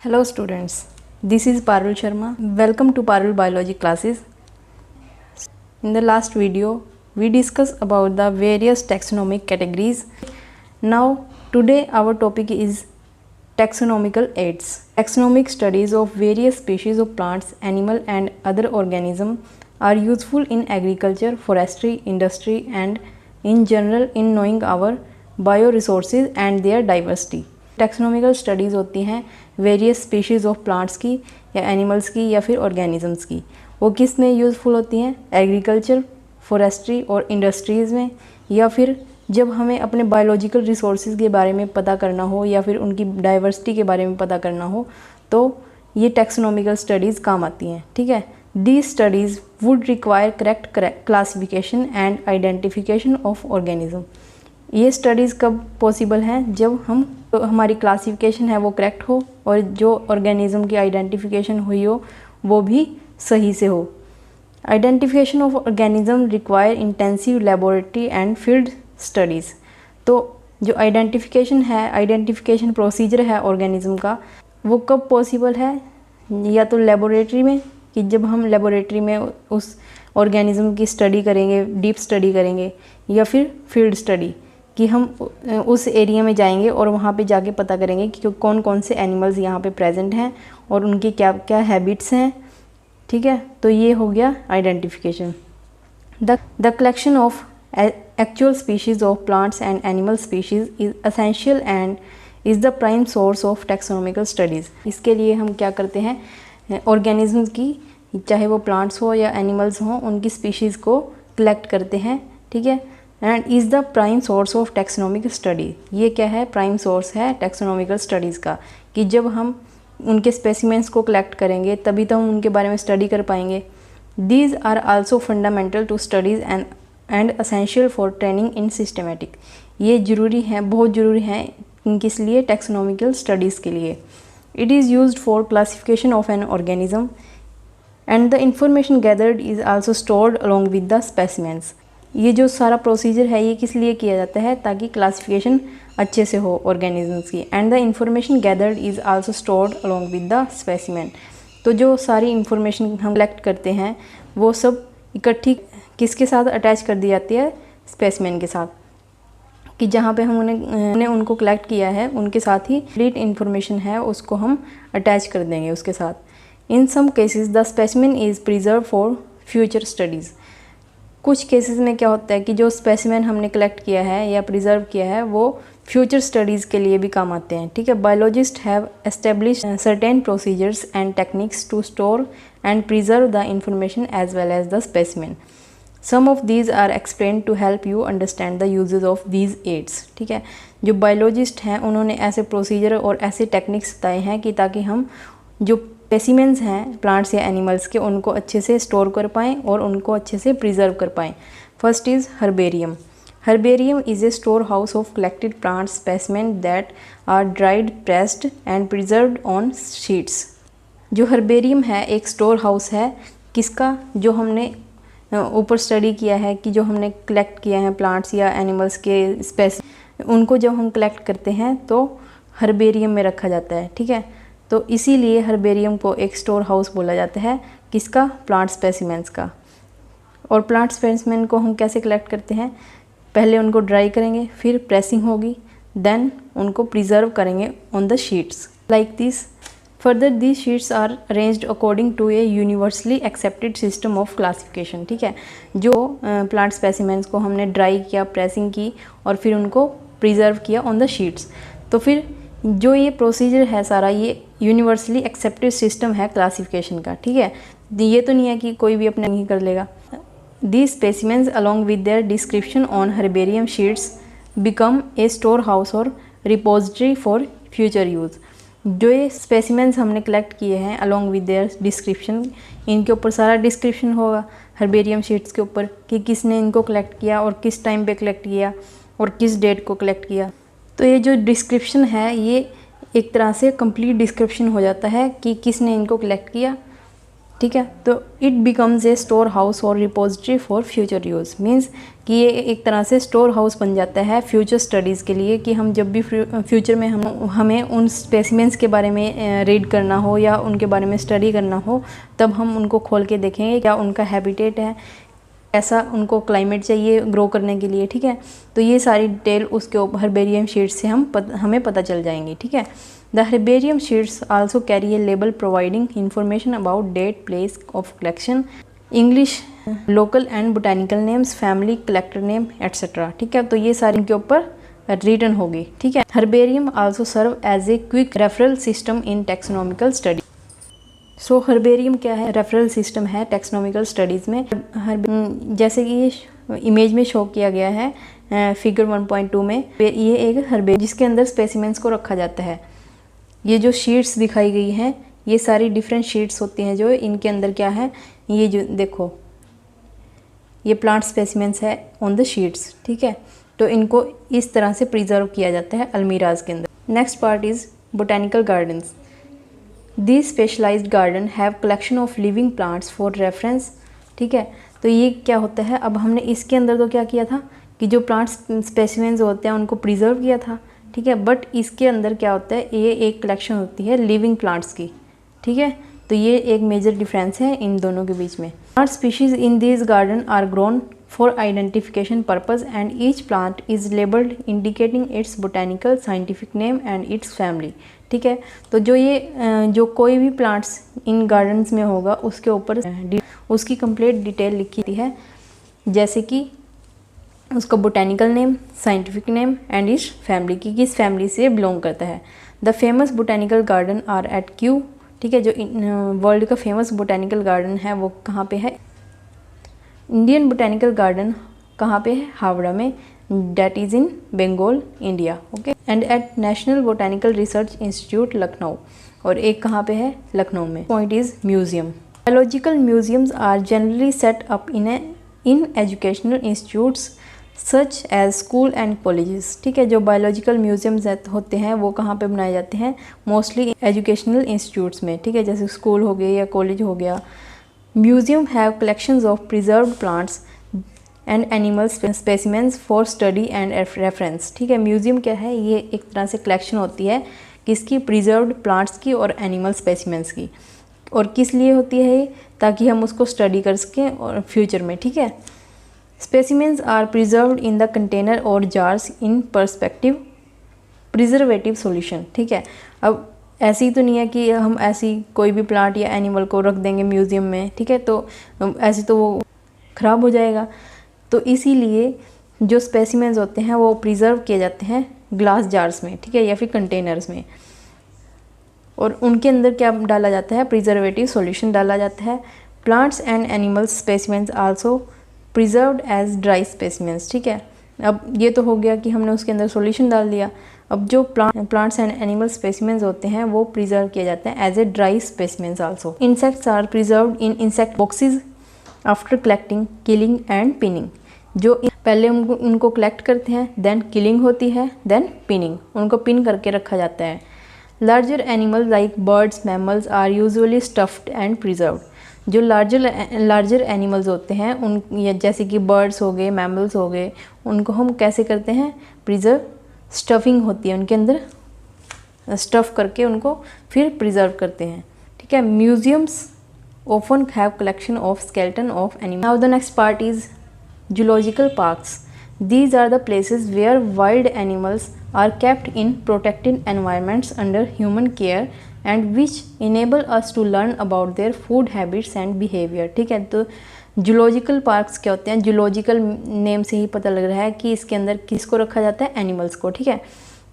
Hello students, this is Parul Sharma. Welcome to Parul Biology classes. In the last video, we discussed about the various taxonomic categories. Now, today our topic is taxonomical aids. Taxonomic studies of various species of plants, animal and other organisms are useful in agriculture, forestry, industry and in general in knowing our bioresources and their diversity. Taxonomical studies होती हैं various species of plants की या animals की या फिर organisms की। वो किस में यूज़फुल होती हैं? एग्रीकल्चर, फॉरेस्ट्री और इंडस्ट्रीज़ में, या फिर जब हमें अपने बायोलॉजिकल रिसोर्सेज के बारे में पता करना हो या फिर उनकी डाइवर्सिटी के बारे में पता करना हो तो ये टैक्सोनॉमिकल स्टडीज़ काम आती हैं। ठीक है, these studies would require correct classification and identification of organism. ये स्टडीज़ कब पॉसिबल हैं? जब हमारी क्लासिफिकेशन है वो करेक्ट हो और जो ऑर्गेनिज्म की आइडेंटिफिकेशन हुई हो वो भी सही से हो। Identification of organism require intensive laboratory and field studies. तो जो आइडेंटिफिकेशन प्रोसीजर है ऑर्गेनिज्म का, वो कब पॉसिबल है? या तो लेबोरेटरी में, कि जब हम लेबोरेटरी में उस ऑर्गेनिज्म की स्टडी करेंगे, डीप स्टडी करेंगे, या फिर फील्ड स्टडी कि हम उस एरिया में जाएंगे और वहाँ पे जाके पता करेंगे कि कौन कौन से एनिमल्स यहाँ पे प्रेजेंट हैं और उनकी क्या क्या हैबिट्स हैं। ठीक है, तो ये हो गया identification. The collection of actual species of plants and animal species is essential and is the prime source of taxonomical studies. इसके लिए हम क्या करते हैं, ऑर्गेनिज्म्स की, चाहे वो प्लांट्स हो या एनिमल्स हों, उनकी स्पीशीज़ को कलेक्ट करते हैं। ठीक है, and is the prime source of taxonomical study. ये क्या है? प्राइम सोर्स है टैक्सोनॉमिकल स्टडीज़ का, कि जब हम उनके स्पेसिमेंट्स को कलेक्ट करेंगे तभी तो हम उनके बारे में स्टडी कर पाएंगे। These are also fundamental to studies and essential for training in systematic. ये ज़रूरी हैं, बहुत ज़रूरी हैं किस लिए? टैक्सोनॉमिकल स्टडीज़ के लिए। It is used for classification of an organism and the information gathered is also stored along with the specimens. ये जो सारा प्रोसीजर है ये किस लिए किया जाता है? ताकि क्लासिफिकेशन अच्छे से हो ऑर्गेनिजम्स की। And the information gathered is also stored along with the specimen. तो जो सारी इंफॉर्मेशन हम कलेक्ट करते हैं वो सब इकट्ठी किसके साथ अटैच कर दी जाती है? स्पेसिमेन के साथ, कि जहाँ पे हम उन्हें उनको कलेक्ट किया है उनके साथ ही कंप्लीट इंफॉर्मेशन है उसको हम अटैच कर देंगे उसके साथ। In some cases the specimen is preserve for future studies. कुछ केसेस में क्या होता है कि जो स्पेसिमेन हमने कलेक्ट किया है या प्रिजर्व किया है वो फ्यूचर स्टडीज़ के लिए भी काम आते हैं। ठीक है, biologist have established certain procedures and techniques to store and preserve the information as well as the specimen. Some of these are explain to help you understand the usages of these aids. ठीक है, जो biologist हैं उन्होंने ऐसे procedure और ऐसे techniques बताए हैं कि ताकि हम जो स्पेसिमेंस हैं प्लांट्स या एनिमल्स के उनको अच्छे से स्टोर कर पाएँ और उनको अच्छे से प्रिजर्व कर पाएँ। First is herbarium. Herbarium is a store house of collected plant specimen that are dried, pressed and preserved on sheets. जो हर्बेरियम है एक स्टोर हाउस है किसका? जो हमने ऊपर स्टडी किया है कि जो हमने कलेक्ट किया है प्लांट्स या एनिमल्स के उनको जब हम कलेक्ट करते हैं तो हर्बेरियम में रखा जाता है। ठीक है, तो इसीलिए हर्बेरियम को एक स्टोर हाउस बोला जाता है। किसका? प्लांट स्पेसिमेंट्स का। और प्लांट स्पेसिमेन को हम कैसे कलेक्ट करते हैं? पहले उनको ड्राई करेंगे, फिर प्रेसिंग होगी, देन उनको प्रिजर्व करेंगे on the sheets like this. Further these sheets are arranged according to a universally accepted system of classification. ठीक है, जो प्लांट स्पेसिमेंट्स को हमने ड्राई किया, प्रेसिंग की और फिर उनको प्रिजर्व किया ऑन द शीट्स, तो फिर जो ये प्रोसीजर है सारा ये यूनिवर्सली एक्सेप्टेड सिस्टम है क्लासिफिकेशन का। ठीक है, ये तो नहीं है कि कोई भी अपने नहीं कर लेगा। These specimens along with their description on herbarium sheets become a store house और रिपोजिटरी फॉर फ्यूचर यूज़। जो ये स्पेसिमेंस हमने कलेक्ट किए हैं अलॉन्ग विद देयर डिस्क्रिप्शन, इनके ऊपर सारा डिस्क्रिप्शन होगा हर्बेरियम शीट्स के ऊपर कि किसने इनको कलेक्ट किया और किस टाइम पे कलेक्ट किया और किस डेट को कलेक्ट किया। तो ये जो डिस्क्रिप्शन है ये एक तरह से कंप्लीट डिस्क्रिप्शन हो जाता है कि किसने इनको कलेक्ट किया ठीक है। तो it becomes a store house और repository for future use, means कि ये एक तरह से स्टोर हाउस बन जाता है फ्यूचर स्टडीज़ के लिए, कि हम जब भी फ्यूचर में हमें उन स्पेसिमेंट्स के बारे में रीड करना हो या उनके बारे में स्टडी करना हो, तब हम उनको खोल के देखेंगे क्या उनका हैबिटेट है, ऐसा उनको क्लाइमेट चाहिए ग्रो करने के लिए, ठीक है। तो ये सारी डिटेल उसके ऊपर हर्बेरियम शीट से हमें पता चल जाएंगी, ठीक है। The herbarium sheets also carry a label providing information about date, place of collection, English, local and botanical names, family, collector name etcetera, ठीक है। तो ये सारी इनके ऊपर रिटन होगी, ठीक है। Herbarium also serve as a quick referral system in taxonomical study. So herbarium क्या है? रेफरल सिस्टम है टैक्सोनॉमिकल स्टडीज़ में। जैसे कि ये इमेज में शो किया गया है फिगर 1.2 में, ये एक हर्बेरियम जिसके अंदर स्पेसिमेंट्स को रखा जाता है। ये जो शीट्स दिखाई गई हैं ये सारी डिफरेंट शीट्स होती हैं, जो इनके अंदर क्या है, ये जो देखो ये प्लांट स्पेसिमेंट्स है ऑन द शीट्स, ठीक है। तो इनको इस तरह से प्रिजर्व किया जाता है अलमीराज के अंदर। Next part is botanical gardens. These specialized garden have collection of living plants for reference, ठीक है। तो ये क्या होता है, अब हमने इसके अंदर तो क्या किया था कि जो प्लांट स्पेसिमेंस होते हैं उनको प्रिजर्व किया था, ठीक है। बट इसके अंदर क्या होता है, ये एक कलेक्शन होती है लिविंग प्लांट्स की, ठीक है। तो ये एक मेजर डिफरेंस है इन दोनों के बीच में। Plant species in this garden are grown for identification purpose and each plant is labelled indicating its botanical scientific name and its family, ठीक है। तो जो कोई भी प्लांट्स इन गार्डन्स में होगा उसके ऊपर उसकी कंप्लीट डिटेल लिखी है, जैसे कि उसका botanical name, scientific name and इस फैमिली की, किस फैमिली से बिलोंग करता है। The famous botanical garden are at Kew, ठीक है। जो वर्ल्ड का फेमस बोटेनिकल गार्डन है वो कहाँ पे है? इंडियन बोटेनिकल गार्डन कहाँ पे है? हावड़ा में, that is in Bengal, India, okay. And at National Botanical Research Institute Lucknow, और एक कहाँ पे है? लखनऊ में। Point is museum. Biological museums are generally set up in educational institutes such as school and colleges, ठीक है। जो बायोलॉजिकल म्यूजियम्स होते हैं वो कहाँ पे बनाए जाते हैं? मोस्टली एजुकेशनल इंस्टीट्यूट्स में, ठीक है, जैसे स्कूल हो गए या कॉलेज हो गया। Museum have collections of preserved plants and animal specimens for study and reference, ठीक है। म्यूजियम क्या है? ये एक तरह से कलेक्शन होती है किसकी? प्रिजर्व्ड प्लांट्स की और एनिमल स्पेसिमेंट्स की। और किस लिए होती है ये? ताकि हम उसको स्टडी कर सकें और फ्यूचर में, ठीक है। Specimens are preserved in the container और jars in perspective preservative solution, ठीक है। अब ऐसी तो नहीं है कि हम ऐसी कोई भी प्लांट या एनिमल को रख देंगे म्यूज़ियम में, ठीक है, तो ऐसे तो वो ख़राब हो जाएगा। तो इसीलिए जो स्पेसिमेंस होते हैं वो प्रिजर्व किए जाते हैं ग्लास जार्स में, ठीक है, या फिर कंटेनर्स में। और उनके अंदर क्या डाला जाता है? प्रिजर्वेटिव सॉल्यूशन डाला जाता है। Plants and animals specimens also preserved as dry specimens, ठीक है। अब ये तो हो गया कि हमने उसके अंदर सॉल्यूशन डाल दिया। अब जो प्लांट्स एंड एनिमल स्पेसिमेंस होते हैं वो प्रिजर्व किए जाते हैं as a dry specimens also. Insects are preserved in insect boxes after collecting, killing and pinning. जो पहले उनको कलेक्ट करते हैं, देन किलिंग होती है, देन पिनिंग, उनको पिन करके रखा जाता है। Larger animal like birds, mammals are usually stuffed and preserved. जो लार्जर एनिमल्स होते हैं उन जैसे कि बर्ड्स हो गए, मैमल्स हो गए, उनको हम कैसे करते हैं? प्रिजर्व, स्टफिंग होती है उनके अंदर, स्टफ़ करके उनको फिर प्रिजर्व करते हैं, ठीक है। Museums often have collection of skeleton of animals. Now the next part is zoological parks. These are the places where wild animals are kept in protected environments under human care and which enable us to learn about their food habits and behavior, ठीक है। तो zoological parks क्या होते हैं? Zoological name से ही पता लग रहा है कि इसके अंदर किसको रखा जाता है? एनिमल्स को, ठीक है।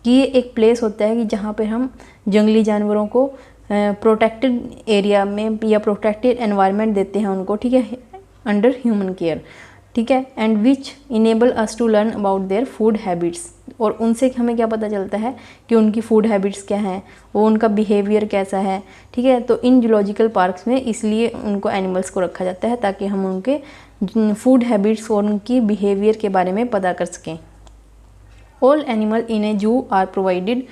कि ये एक प्लेस होता है कि जहाँ पे हम जंगली जानवरों को प्रोटेक्टेड एरिया में या प्रोटेक्टेड एनवायरनमेंट देते हैं उनको, ठीक है, अंडर ह्यूमन केयर, ठीक है। And which enable us to learn about their food habits, और उनसे हमें क्या पता चलता है कि उनकी फूड हैबिट्स क्या हैं, वो उनका बिहेवियर कैसा है, ठीक है। तो इन जूलॉजिकल पार्क्स में इसलिए उनको एनिमल्स को रखा जाता है ताकि हम उनके फूड हैबिट्स और उनकी बिहेवियर के बारे में पता कर सकें। All animal in a zoo are provided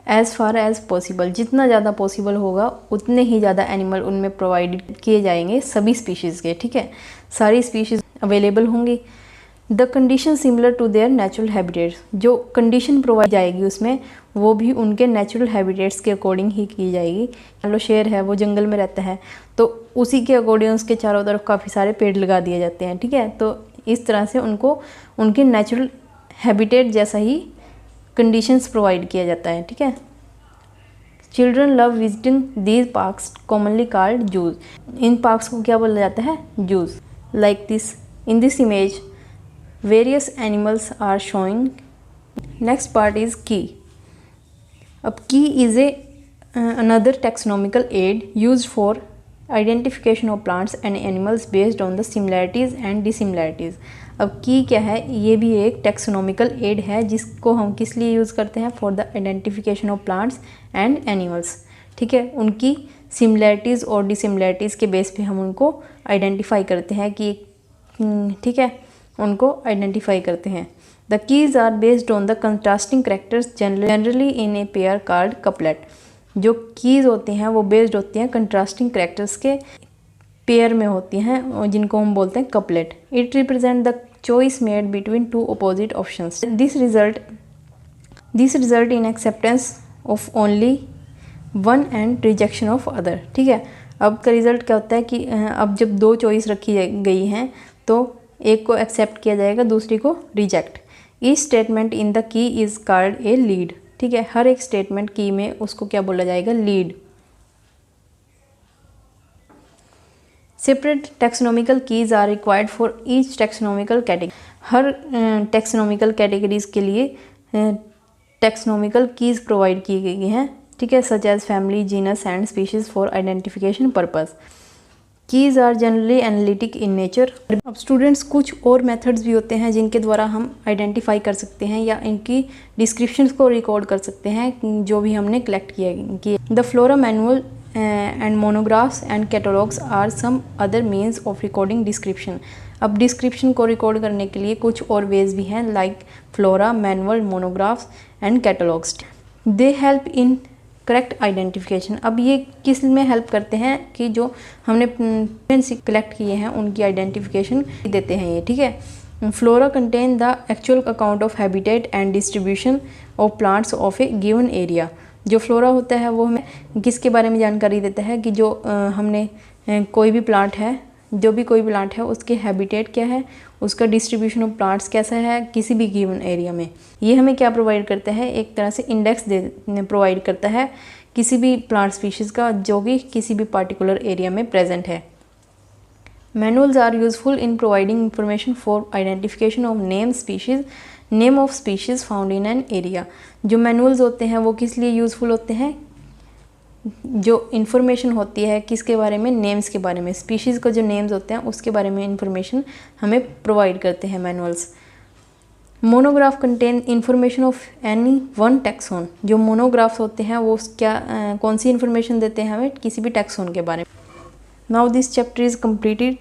as far as possible, जितना ज़्यादा पॉसिबल होगा उतने ही ज़्यादा एनिमल उनमें प्रोवाइड किए जाएंगे सभी स्पीशीज़ के, ठीक है, सारी स्पीशीज़ अवेलेबल होंगी। The condition similar to their natural habitats, जो कंडीशन प्रोवाइड जाएगी उसमें वो भी उनके नेचुरल हैबिटेट्स के अकॉर्डिंग ही की जाएगी। मान लो शेर है, वो जंगल में रहता है, तो उसी के अकॉर्डिंग उसके चारों तरफ काफ़ी सारे पेड़ लगा दिए जाते हैं, ठीक है। तो इस तरह से उनको उनके नेचुरल हैबिटेट जैसा ही कंडीशंस प्रोवाइड किया जाता है, ठीक है। Children love visiting these parks commonly called zoos, इन पार्क्स को क्या बोला जाता है, zoos. Like this, in this image various animals are showing. Next part is key. अब key is another taxonomical aid used for identification of plants and animals based on the similarities and dissimilarities. अब की क्या है, ये भी एक taxonomical aid है जिसको हम किस लिए यूज़ करते हैं, for the identification of plants and animals, ठीक है। उनकी similarities और dissimilarities के बेस पे हम उनको आइडेंटिफाई करते हैं कि, ठीक है, उनको आइडेंटिफाई करते हैं। The keys are based on the contrasting characters generally in a pair called couplet. जो कीज होती हैं वो बेस्ड होती हैं कंट्रास्टिंग करेक्टर्स के पेयर में होती हैं, जिनको हम बोलते हैं couplet. It represent the choice made between two opposite options. This result in acceptance of only one and rejection of other, ठीक है। अब का रिजल्ट क्या होता है कि अब जब दो चॉइस रखी गई हैं तो एक को एक्सेप्ट किया जाएगा, दूसरी को reject. Each statement in the key is called a lead, ठीक है। हर एक स्टेटमेंट की में उसको क्या बोला जाएगा, lead. Separate taxonomical keys are required for each taxonomical category. हर टैक्सोनॉमिकल कैटेगरीज के लिए टैक्सोनॉमिकल कीज प्रोवाइड की गई हैं, ठीक है, such as family, genus and species for identification purpose. Keys are generally analytic in nature. अब स्टूडेंट्स, कुछ और मेथड्स भी होते हैं जिनके द्वारा हम आइडेंटिफाई कर सकते हैं या इनकी डिस्क्रिप्शंस को रिकॉर्ड कर सकते हैं जो भी हमने कलेक्ट किए। The flora manual and monographs and catalogues are some other means of recording description. अब डिस्क्रिप्शन को रिकॉर्ड करने के लिए कुछ और वेज भी हैं, like flora manual, monographs and catalogues. They help in correct identification. अब ये किस में हेल्प करते हैं कि जो हमने कलेक्ट किए हैं उनकी आइडेंटिफिकेशन देते हैं ये, ठीक है। Flora contain the actual account of habitat and distribution of plants of A given area. जो फ्लोरा होता है वो हमें किसके बारे में जानकारी देता है कि जो हमने कोई भी प्लांट है, जो भी कोई प्लांट है उसके हैबिटेट क्या है, उसका डिस्ट्रीब्यूशन ऑफ प्लांट्स कैसा है किसी भी गिवन एरिया में। ये हमें क्या प्रोवाइड करता है, एक तरह से इंडेक्स प्रोवाइड करता है किसी भी प्लांट स्पीशीज़ का जो कि किसी भी पार्टिकुलर एरिया में प्रेजेंट है। Manuals are useful in providing information for identification of name of species found in an area. जो मैनुअल्स होते हैं वो किस लिए यूज़फुल होते हैं, जो इन्फॉर्मेशन होती है किसके बारे में, नेम्स के बारे में, स्पीशीज़ का जो नेम्स होते हैं उसके बारे में इन्फॉर्मेशन हमें प्रोवाइड करते हैं manuals. Monograph contain information of any one taxon. जो मोनोग्राफ्स होते हैं वो क्या कौन सी इन्फॉर्मेशन देते हैं हमें किसी भी टैक्सोन के बारे में। Now this chapter is completed.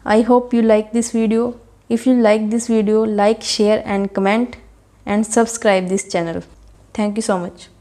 I hope you like this video. If you like this video, like, share and comment and subscribe this channel. Thank you so much.